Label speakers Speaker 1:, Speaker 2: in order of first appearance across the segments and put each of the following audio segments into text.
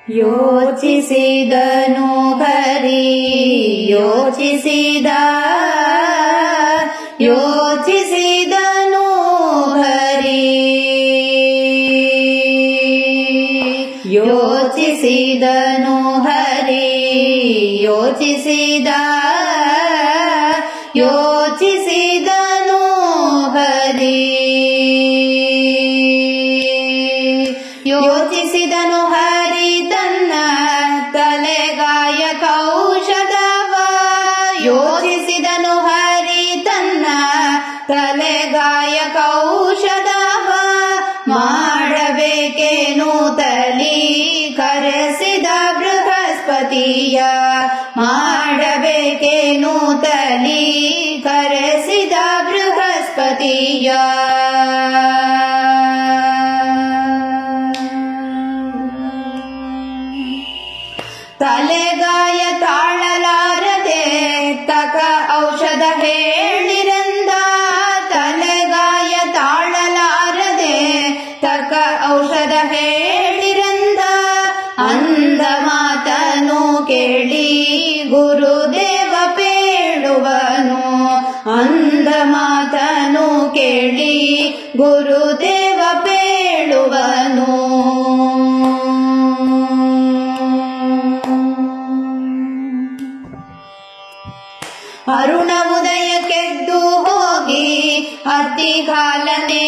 Speaker 1: ಯೋಚಿಸಿದನು ಹರಿ ಯೋಚಿಸಿದನು ಹರಿ ಯೋಚಿಸಿದನು ಹರಿ ಯೋಚಿಸಿದನು ಹರಿ ಯೋಚಿಸಿದನು ಹರಿ ತನ್ನ ತಲೆಗಾಯ ಕೌಶದವ ಯೋಚಿಸಿದನು ಹರಿ ತನ್ನ ತಲೆಗಾಯ ಕೌಶದವ ಮಾಡಬೇಕೇನು ತಲಿ ಕರೆಸಿದ ಬೃಹಸ್ಪತಿಯ ಮಾಡಬೇಕೇನು ತಲಿ ಕರೆಸಿದ ಬೃಹಸ್ಪತಿಯ ತಲೆಗಾಯ ತಾಳಲಾರದೆ ತಕ ಔಷಧ ಹೇಳಿರಂದ ತಲೆಗಾಯ ತಾಳಲಾರದೆ ತಕ ಔಷಧ ಹೇಳಿರಂದ ಅಂದ ಮಾತನು ಕೇಳಿ ಗುರುದೇವ ಪೇಳುವನು ಅಂದ ಮಾತನು ಕೇಳಿ ಗುರುದೇವ ಪೇಳುವನು ಅರುಣ ಉದಯಕ್ಕೆದ್ದು ಹೋಗಿ ಅತ್ತಿಗಾಲನೆ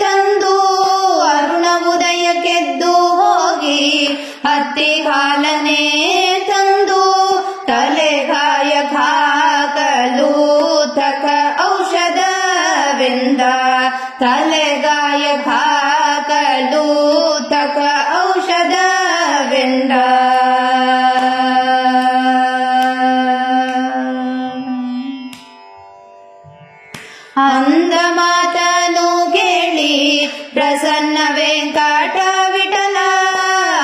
Speaker 1: ತಂದು ಅರುಣ ಉದಯಕ್ಕೆದ್ದು ಹೋಗಿ ಅತ್ತಿಗಾಲನೆ ತಂದು ತಲೆಗಾಯ ಹಾಕಲು ತಕ ಔಷಧವೆಂದ ತಲೆಗಾಯ ಹಾಕಲು ತಕ ಔಷಧವೆಂದ ಅಂದ ಮಾತನು ಕೇಳಿ ಪ್ರಸನ್ನ ವೆಂಕಟ ವಿಠಲ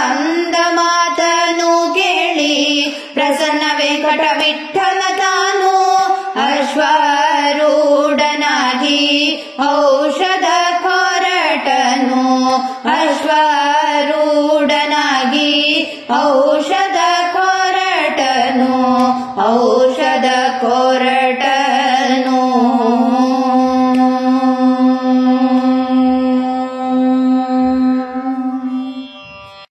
Speaker 1: ಅಂದ ಮಾತನು ಕೇಳಿ ಪ್ರಸನ್ನ ವೆಂಕಟ ವಿಠಲ ತಾನು ಅಶ್ವಾರೂಢನಾಗಿ